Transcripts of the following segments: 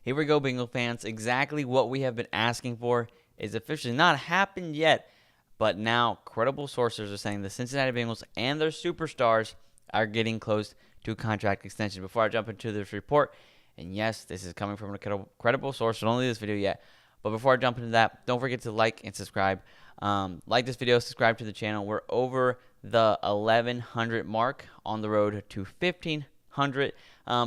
Here we go, Bengal fans. Exactly what we have been asking for is officially not happened yet, but now credible sources are saying the Cincinnati Bengals and their superstars are getting close to a contract extension. Before I jump into this report, and yes, this is coming from a credible source, so don't leave this video yet. But before I jump into that, don't forget to like and subscribe. Like this video, subscribe to the channel. We're over the 1,100 mark, on the road to 1,500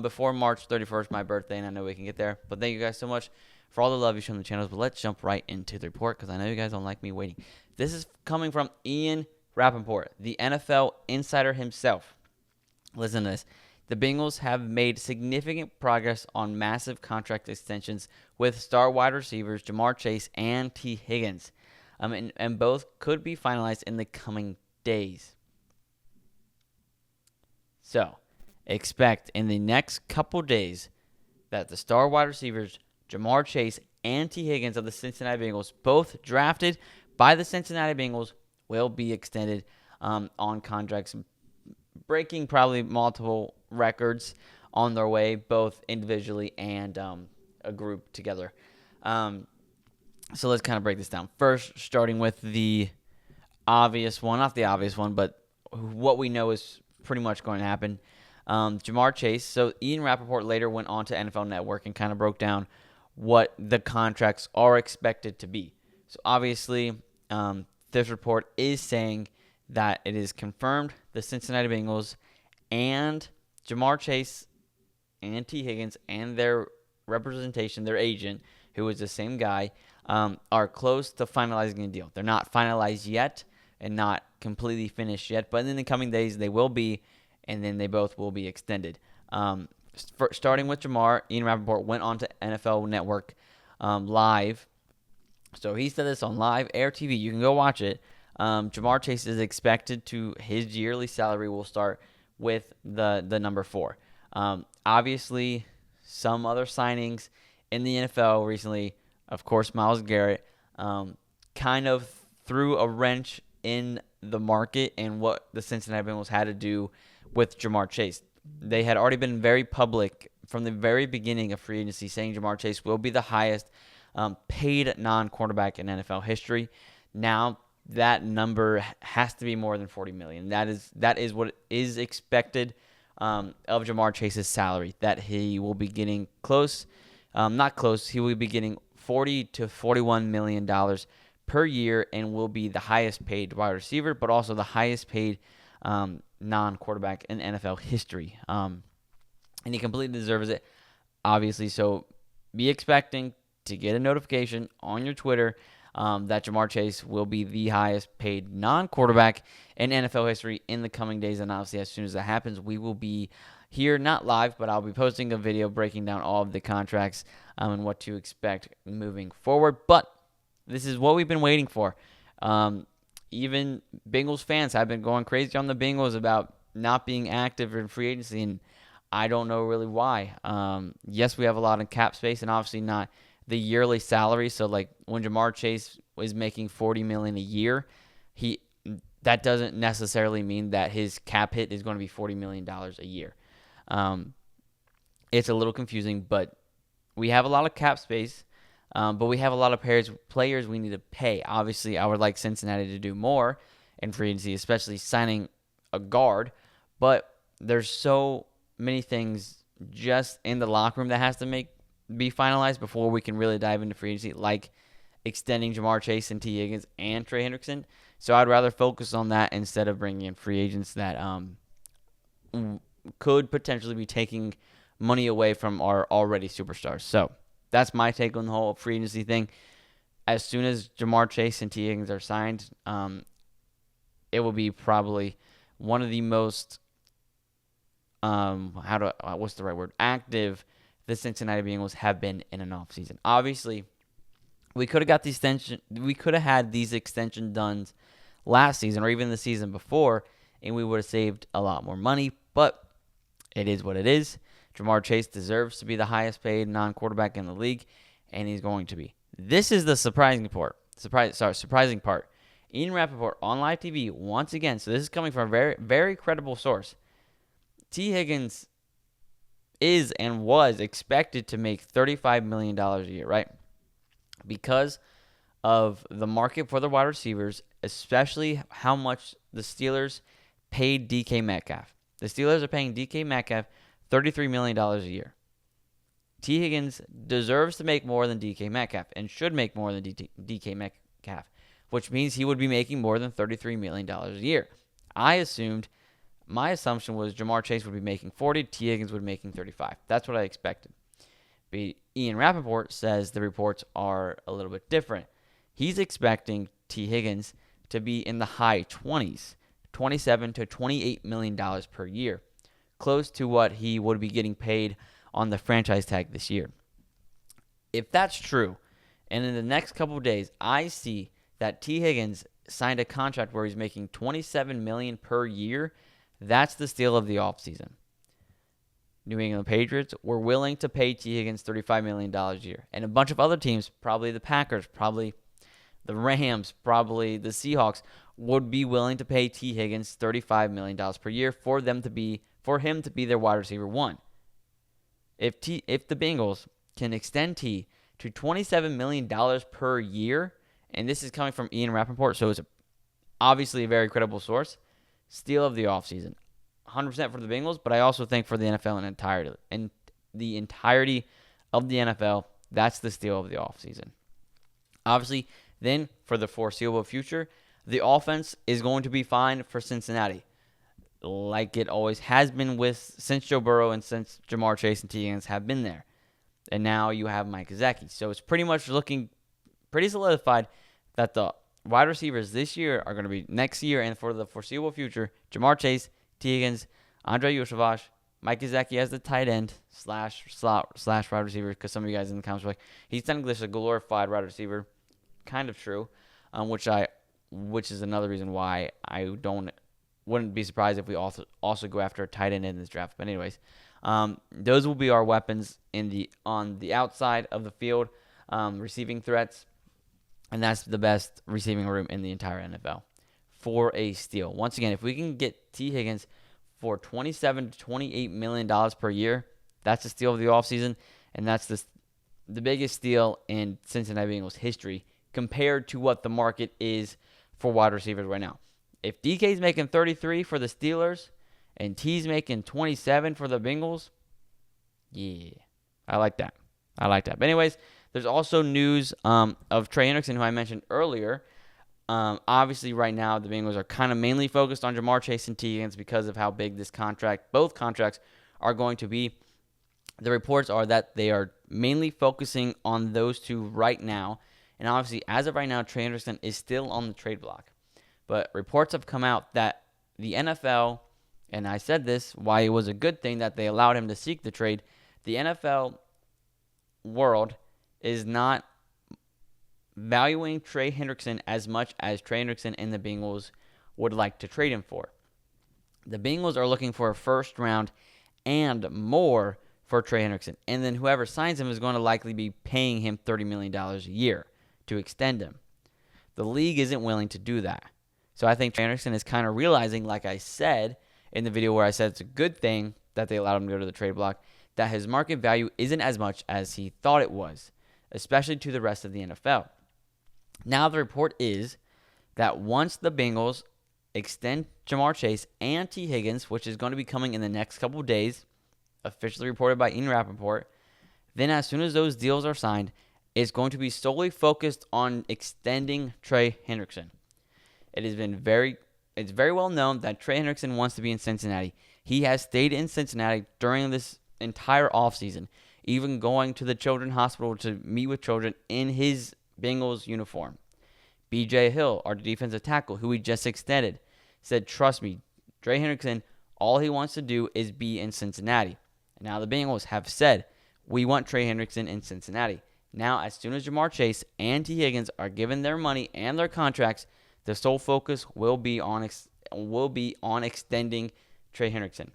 before March 31st, my birthday, and I know we can get there. But thank you guys so much for all the love you show on the channels. But let's jump right into the report because I know you guys don't like me waiting. This is coming from Ian Rappaport, the NFL insider himself. Listen to this. The Bengals have made significant progress on massive contract extensions with star wide receivers Ja'Marr Chase and T. Higgins, and both could be finalized in the coming days. So, expect in the next couple days that the star wide receivers Ja'Marr Chase and T. Higgins of the Cincinnati Bengals, both drafted by the Cincinnati Bengals, will be extended on contracts, breaking probably multiple records on their way, both individually and a group together. So let's kind of break this down. First, starting with the obvious one, not the obvious one, but what we know is pretty much going to happen. Ja'Marr Chase. So Ian Rappaport later went on to NFL Network and kind of broke down what the contracts are expected to be. So obviously, this report is saying that it is confirmed the Cincinnati Bengals and Ja'Marr Chase and T. Higgins and their representation, their agent, who is the same guy, are close to finalizing a deal. They're not finalized yet and not completely finished yet, but in the coming days they will be, and then they both will be extended. Starting with Ja'Marr, Ian Rappaport went on to NFL Network Live. So he said this on Live Air TV. You can go watch it. Ja'Marr Chase is expected to, his yearly salary will start with the number 4. Obviously, some other signings in the NFL recently, of course, Myles Garrett, kind of threw a wrench in the market and what the Cincinnati Bengals had to do with Ja'Marr Chase. They had already been very public from the very beginning of free agency saying Ja'Marr Chase will be the highest paid non-quarterback in NFL history. Now, that number has to be more than $40 million. That is what is expected of Ja'Marr Chase's salary, that he will be getting close, not close, he will be getting $40 to $41 million per year and will be the highest paid wide receiver, but also the highest paid non-quarterback in NFL history. And he completely deserves it, obviously. So be expecting to get a notification on your Twitter that Ja'Marr Chase will be the highest paid non-quarterback in NFL history in the coming days. And obviously, as soon as that happens, we will be here, not live, but I'll be posting a video breaking down all of the contracts and what to expect moving forward. But this is what we've been waiting for. Even Bengals fans have been going crazy on the Bengals about not being active in free agency, and I don't know really why. Yes, we have a lot of cap space, and obviously not the yearly salary. So, like when Ja'Marr Chase is making $40 million a year, that doesn't necessarily mean that his cap hit is going to be $40 million a year. It's a little confusing, but we have a lot of cap space. But we have a lot of players we need to pay. Obviously, I would like Cincinnati to do more in free agency, especially signing a guard. But there's so many things just in the locker room that has to be finalized before we can really dive into free agency, like extending Ja'Marr Chase and T. Higgins and Trey Hendrickson. So I'd rather focus on that instead of bringing in free agents that could potentially be taking money away from our already superstars. So that's my take on the whole free agency thing. As soon as Ja'Marr Chase and T. Higgins are signed, it will be probably one of the most active the Cincinnati Bengals have been in an offseason. Obviously, we could have had these extension done last season or even the season before, and we would have saved a lot more money, but it is what it is. Ja'Marr Chase deserves to be the highest paid non-quarterback in the league, and he's going to be. This is the surprising part. Ian Rappaport on live TV once again. So this is coming from a very, very credible source. T. Higgins is and was expected to make $35 million a year, right? Because of the market for the wide receivers, especially how much the Steelers paid DK Metcalf. The Steelers are paying DK Metcalf $33 million a year. T. Higgins deserves to make more than DK Metcalf and should make more than DK Metcalf, which means he would be making more than $33 million a year. My assumption was Jamar Chase would be making 40, T. Higgins would be making 35. That's what I expected. But Ian Rappaport says the reports are a little bit different. He's expecting T. Higgins to be in the high 20s, $27 to $28 million per year, close to what he would be getting paid on the franchise tag this year. If that's true, and in the next couple of days I see that T. Higgins signed a contract where he's making $27 million per year, that's the steal of the offseason. New England Patriots were willing to pay T. Higgins $35 million a year. And a bunch of other teams, probably the Packers, probably the Rams, probably the Seahawks, would be willing to pay T. Higgins $35 million per year for him to be their wide receiver one. If the Bengals can extend T to $27 million per year, and this is coming from Ian Rappaport, so it's obviously a very credible source, steal of the offseason. 100% for the Bengals, but I also think for the NFL in the entirety of the NFL, that's the steal of the offseason. Obviously, then for the foreseeable future, the offense is going to be fine for Cincinnati, like it always has been since Joe Burrow and since Jamar Chase and T. Higgins have been there. And now you have Mike Gesicki. So it's pretty much looking pretty solidified that the wide receivers this year are going to be next year and for the foreseeable future, Jamar Chase, T. Higgins, Andre Yosevich, Mike Gesicki as the tight end slash wide receiver, because some of you guys in the comments were like, he's technically just a glorified wide receiver. Kind of true, which is another reason why I wouldn't be surprised if we also go after a tight end in this draft. But anyways, those will be our weapons on the outside of the field, receiving threats, and that's the best receiving room in the entire NFL for a steal. Once again, if we can get T. Higgins for $27 to $28 million per year, that's a steal of the offseason, and that's the biggest steal in Cincinnati Bengals history compared to what the market is for wide receivers right now. If DK's making 33 for the Steelers and T's making 27 for the Bengals, yeah, I like that. But anyways, there's also news of Trey Hendrickson, who I mentioned earlier. Obviously, right now, the Bengals are kind of mainly focused on Jamar Chase and T. Higgins because of how big both contracts are going to be. The reports are that they are mainly focusing on those two right now. And obviously, as of right now, Trey Hendrickson is still on the trade block. But reports have come out that the NFL, and I said this, why it was a good thing that they allowed him to seek the trade, the NFL world is not valuing Trey Hendrickson as much as Trey Hendrickson and the Bengals would like to trade him for. The Bengals are looking for a first round and more for Trey Hendrickson. And then whoever signs him is going to likely be paying him $30 million a year to extend him. The league isn't willing to do that. So I think Trey Hendrickson is kind of realizing, like I said in the video where I said it's a good thing that they allowed him to go to the trade block, that his market value isn't as much as he thought it was, especially to the rest of the NFL. Now the report is that once the Bengals extend Jamar Chase and T. Higgins, which is going to be coming in the next couple of days, officially reported by Ian Rappaport, then as soon as those deals are signed, it's going to be solely focused on extending Trey Hendrickson. It's very well known that Trey Hendrickson wants to be in Cincinnati. He has stayed in Cincinnati during this entire offseason, even going to the Children's Hospital to meet with children in his Bengals uniform. B.J. Hill, our defensive tackle, who we just extended, said, "Trust me, Trey Hendrickson, all he wants to do is be in Cincinnati." And now the Bengals have said, "We want Trey Hendrickson in Cincinnati." Now, as soon as Jamar Chase and T. Higgins are given their money and their contracts, the sole focus will be on extending Trey Hendrickson.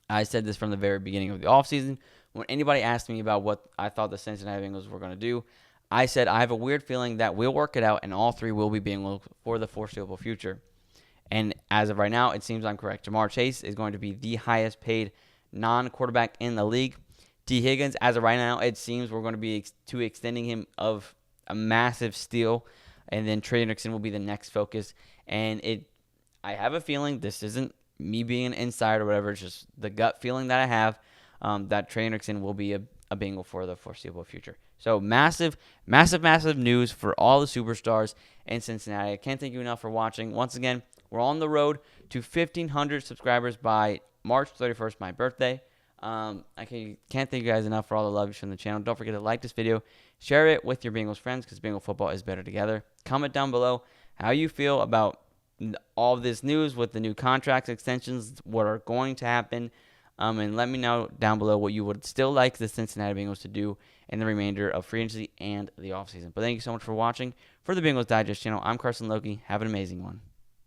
I said this from the very beginning of the offseason. When anybody asked me about what I thought the Cincinnati Bengals were going to do, I said I have a weird feeling that we'll work it out and all three will be Bengals for the foreseeable future. And as of right now, it seems I'm correct. Jamar Chase is going to be the highest paid non-quarterback in the league. T. Higgins, as of right now, it seems we're going to be extending him of a massive steal, and then Trey Hendrickson will be the next focus. And I have a feeling, this isn't me being an insider or whatever, it's just the gut feeling that I have, that Trey Hendrickson will be a Bengal for the foreseeable future. So massive, massive, massive news for all the superstars in Cincinnati. I can't thank you enough for watching. Once again, we're on the road to 1,500 subscribers by March 31st, my birthday. I can't thank you guys enough for all the love from the channel. Don't forget to like this video, share it with your Bengals friends, because Bengal football is better together. Comment down below how you feel about all of this news with the new contract extensions, what are going to happen, and let me know down below what you would still like the Cincinnati Bengals to do in the remainder of free agency and the offseason. But thank you so much for watching. For the Bengals Digest channel, I'm Carson Lokey. Have an amazing one.